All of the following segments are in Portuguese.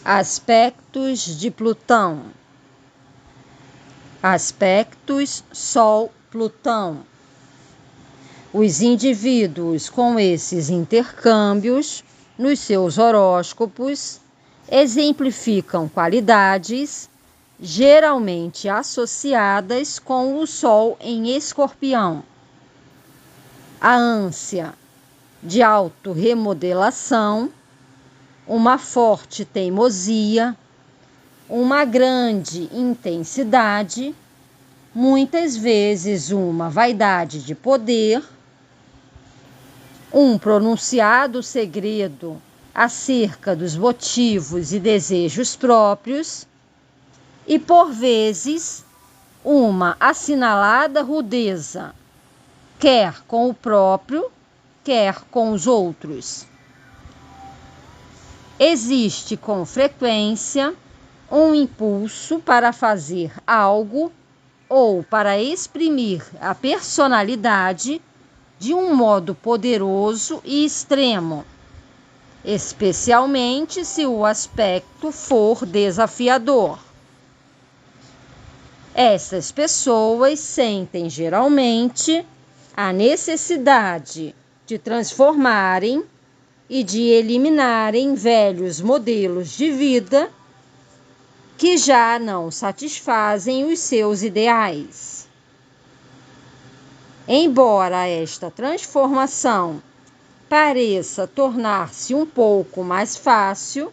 Aspectos de Plutão. Aspectos Sol-Plutão. Os indivíduos com esses intercâmbios nos seus horóscopos exemplificam qualidades geralmente associadas com o Sol em Escorpião. A ânsia de autorremodelação, uma forte teimosia, uma grande intensidade, muitas vezes uma vaidade de poder, um pronunciado segredo acerca dos motivos e desejos próprios e, por vezes, uma assinalada rudeza, quer com o próprio, quer com os outros. Existe com frequência um impulso para fazer algo ou para exprimir a personalidade de um modo poderoso e extremo, especialmente se o aspecto for desafiador. Essas pessoas sentem geralmente a necessidade de transformarem e de eliminarem velhos modelos de vida que já não satisfazem os seus ideais. Embora esta transformação pareça tornar-se um pouco mais fácil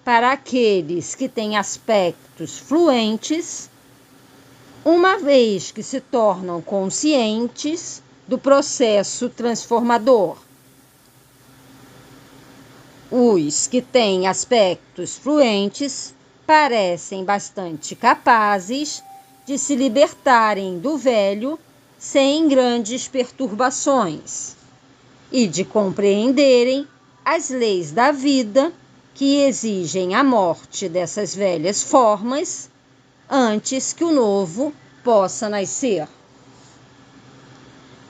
para aqueles que têm aspectos fluentes, uma vez que se tornam conscientes do processo transformador. Os que têm aspectos fluentes parecem bastante capazes de se libertarem do velho sem grandes perturbações e de compreenderem as leis da vida que exigem a morte dessas velhas formas antes que o novo possa nascer.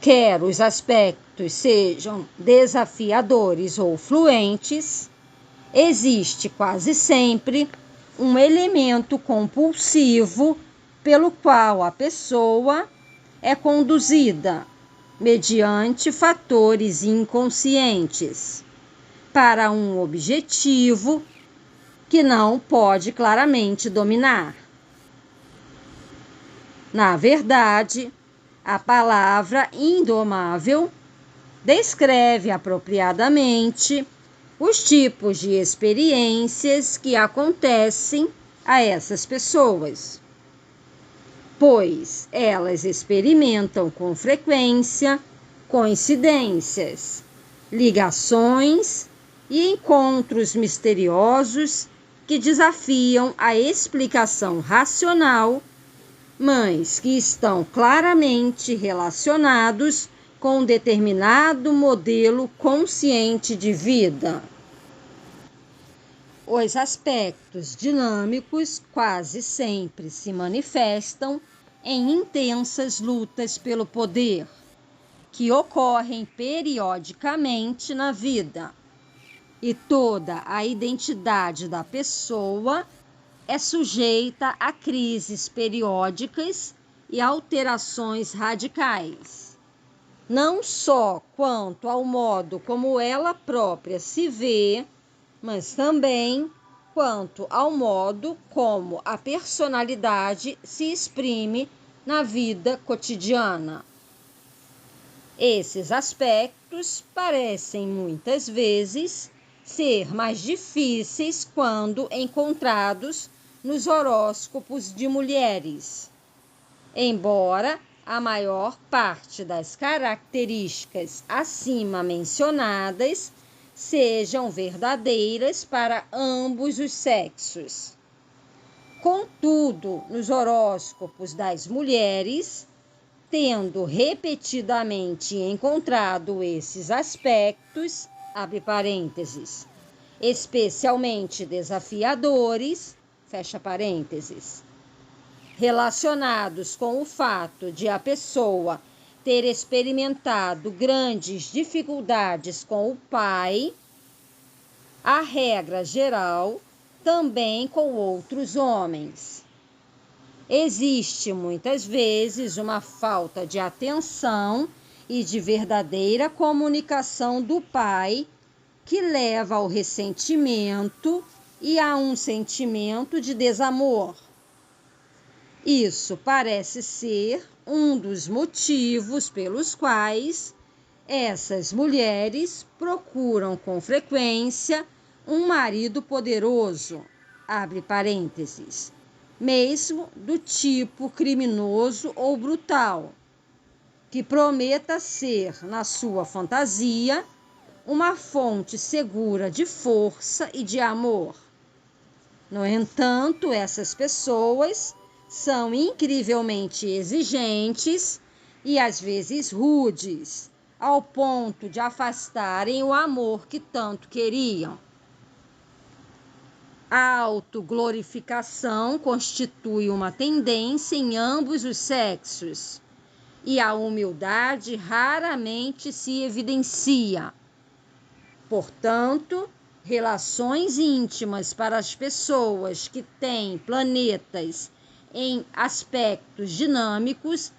Quer os aspectos sejam desafiadores ou fluentes, existe quase sempre um elemento compulsivo pelo qual a pessoa é conduzida, mediante fatores inconscientes, para um objetivo que não pode claramente dominar. Na verdade, a palavra indomável descreve apropriadamente os tipos de experiências que acontecem a essas pessoas, pois elas experimentam com frequência coincidências, ligações e encontros misteriosos que desafiam a explicação racional, mas que estão claramente relacionados com um determinado modelo consciente de vida. Os aspectos dinâmicos quase sempre se manifestam em intensas lutas pelo poder, que ocorrem periodicamente na vida, e toda a identidade da pessoa é sujeita a crises periódicas e alterações radicais, não só quanto ao modo como ela própria se vê, mas também quanto ao modo como a personalidade se exprime na vida cotidiana. Esses aspectos parecem muitas vezes ser mais difíceis quando encontrados nos horóscopos de mulheres, embora a maior parte das características acima mencionadas sejam verdadeiras para ambos os sexos. Contudo, nos horóscopos das mulheres, tendo repetidamente encontrado esses aspectos, abre parênteses, especialmente desafiadores, fecha parênteses, relacionados com o fato de a pessoa ter experimentado grandes dificuldades com o pai, a regra geral também com outros homens. Existe muitas vezes uma falta de atenção e de verdadeira comunicação do pai, que leva ao ressentimento e a um sentimento de desamor. Isso parece ser um dos motivos pelos quais essas mulheres procuram com frequência um marido poderoso, abre parênteses, mesmo do tipo criminoso ou brutal, que prometa ser, na sua fantasia, uma fonte segura de força e de amor. No entanto, essas pessoas são incrivelmente exigentes e às vezes rudes, ao ponto de afastarem o amor que tanto queriam. A autoglorificação constitui uma tendência em ambos os sexos e a humildade raramente se evidencia. Portanto, relações íntimas para as pessoas que têm planetas em aspectos dinâmicos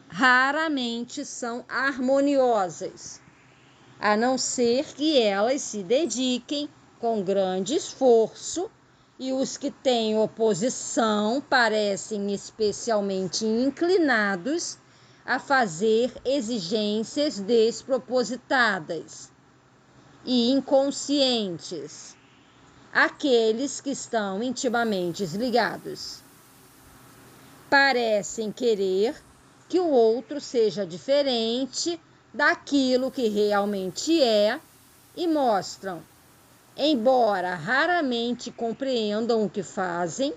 raramente são harmoniosas, a não ser que elas se dediquem com grande esforço, e os que têm oposição parecem especialmente inclinados a fazer exigências despropositadas e inconscientes, aqueles que estão intimamente ligados. Parecem querer que o outro seja diferente daquilo que realmente é e mostram, embora raramente compreendam o que fazem,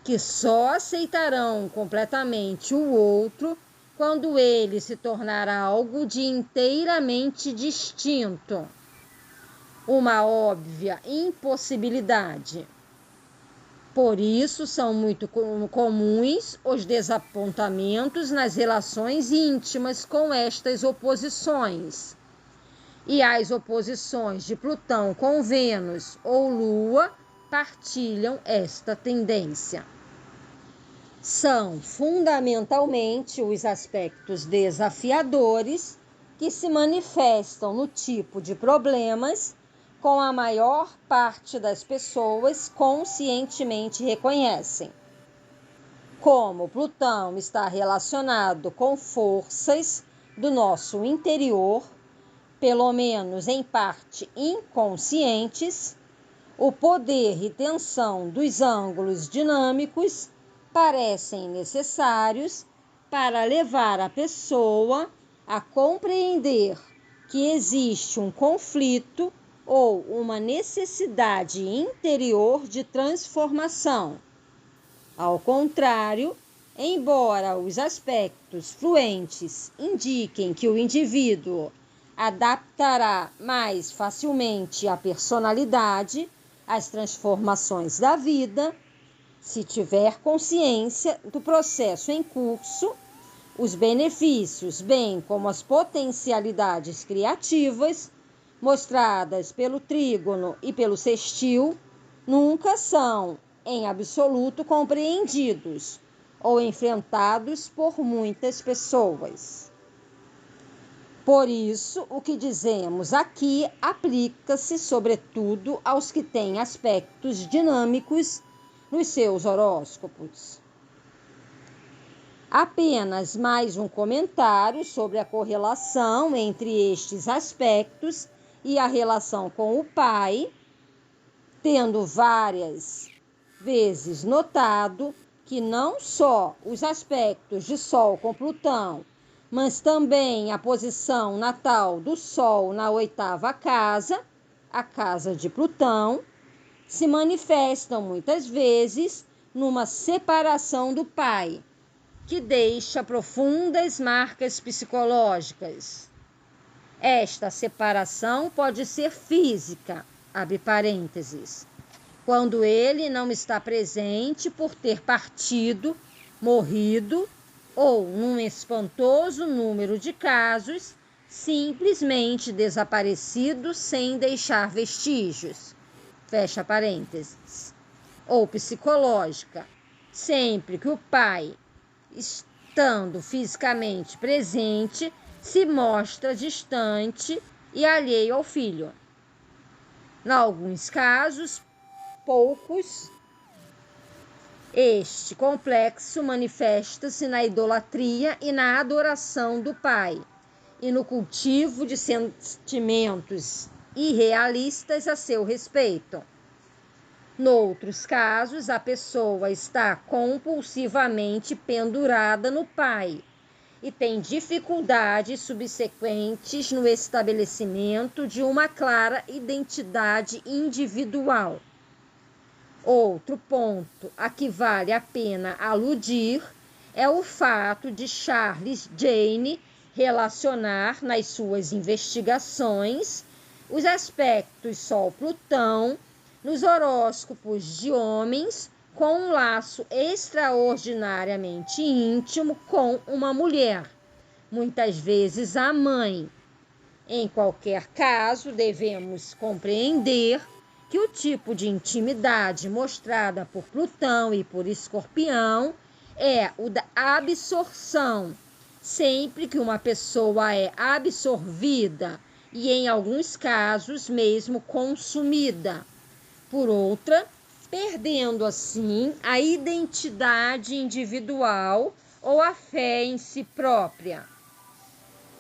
que só aceitarão completamente o outro quando ele se tornar algo de inteiramente distinto. Uma óbvia impossibilidade. Por isso, são muito comuns os desapontamentos nas relações íntimas com estas oposições. E as oposições de Plutão com Vênus ou Lua partilham esta tendência. São fundamentalmente os aspectos desafiadores que se manifestam no tipo de problemas com a maior parte das pessoas conscientemente reconhecem. Como Plutão está relacionado com forças do nosso interior, pelo menos em parte inconscientes, o poder e tensão dos ângulos dinâmicos parecem necessários para levar a pessoa a compreender que existe um conflito ou uma necessidade interior de transformação. Ao contrário, embora os aspectos fluentes indiquem que o indivíduo adaptará mais facilmente a personalidade às transformações da vida, se tiver consciência do processo em curso, os benefícios, bem como as potencialidades criativas mostradas pelo trígono e pelo sextil, nunca são, em absoluto, compreendidos ou enfrentados por muitas pessoas. Por isso, o que dizemos aqui aplica-se, sobretudo, aos que têm aspectos dinâmicos nos seus horóscopos. Apenas mais um comentário sobre a correlação entre estes aspectos e a relação com o pai, tendo várias vezes notado que não só os aspectos de Sol com Plutão, mas também a posição natal do Sol na 8ª casa, a casa de Plutão, se manifestam muitas vezes numa separação do pai, que deixa profundas marcas psicológicas. Esta separação pode ser física, abre parênteses, quando ele não está presente por ter partido, morrido, ou, num espantoso número de casos, simplesmente desaparecido sem deixar vestígios. fecha parênteses, ou psicológica, sempre que o pai, estando fisicamente presente, se mostra distante e alheio ao filho. Em alguns casos, poucos, este complexo manifesta-se na idolatria e na adoração do pai, e no cultivo de sentimentos irrealistas a seu respeito. Noutros casos, a pessoa está compulsivamente pendurada no pai e tem dificuldades subsequentes no estabelecimento de uma clara identidade individual. Outro ponto a que vale a pena aludir é o fato de Charles Jane relacionar nas suas investigações os aspectos Sol-Plutão nos horóscopos de homens com um laço extraordinariamente íntimo com uma mulher, muitas vezes a mãe. Em qualquer caso, devemos compreender que o tipo de intimidade mostrada por Plutão e por Escorpião é o da absorção, sempre que uma pessoa é absorvida e, em alguns casos, mesmo consumida por outra, perdendo assim a identidade individual ou a fé em si própria.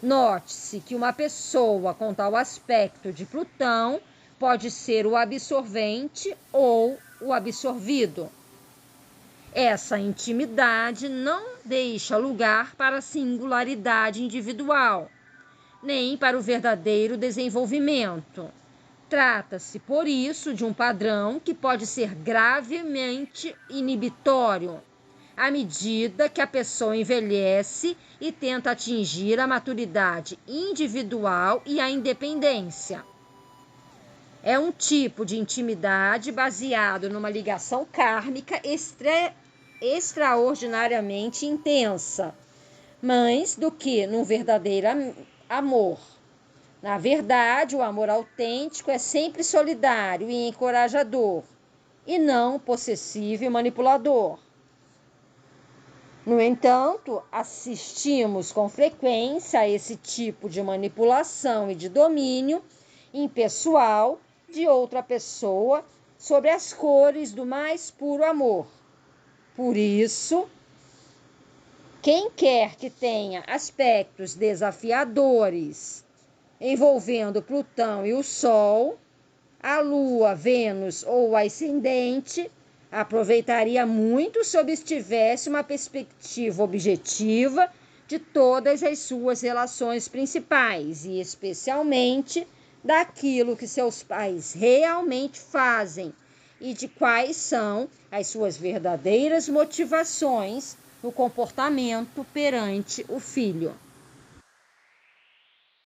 Note-se que uma pessoa com tal aspecto de Plutão pode ser o absorvente ou o absorvido. Essa intimidade não deixa lugar para a singularidade individual, nem para o verdadeiro desenvolvimento. Trata-se, por isso, de um padrão que pode ser gravemente inibitório, à medida que a pessoa envelhece e tenta atingir a maturidade individual e a independência. É um tipo de intimidade baseado numa ligação kármica extraordinariamente intensa, mais do que num verdadeiro amor. Na verdade, o amor autêntico é sempre solidário e encorajador, e não possessivo e manipulador. No entanto, assistimos com frequência a esse tipo de manipulação e de domínio impessoal de outra pessoa sobre as cores do mais puro amor. Por isso, quem quer que tenha aspectos desafiadores envolvendo Plutão e o Sol, a Lua, Vênus ou o ascendente, aproveitaria muito se obtivesse uma perspectiva objetiva de todas as suas relações principais e especialmente daquilo que seus pais realmente fazem e de quais são as suas verdadeiras motivações no comportamento perante o filho.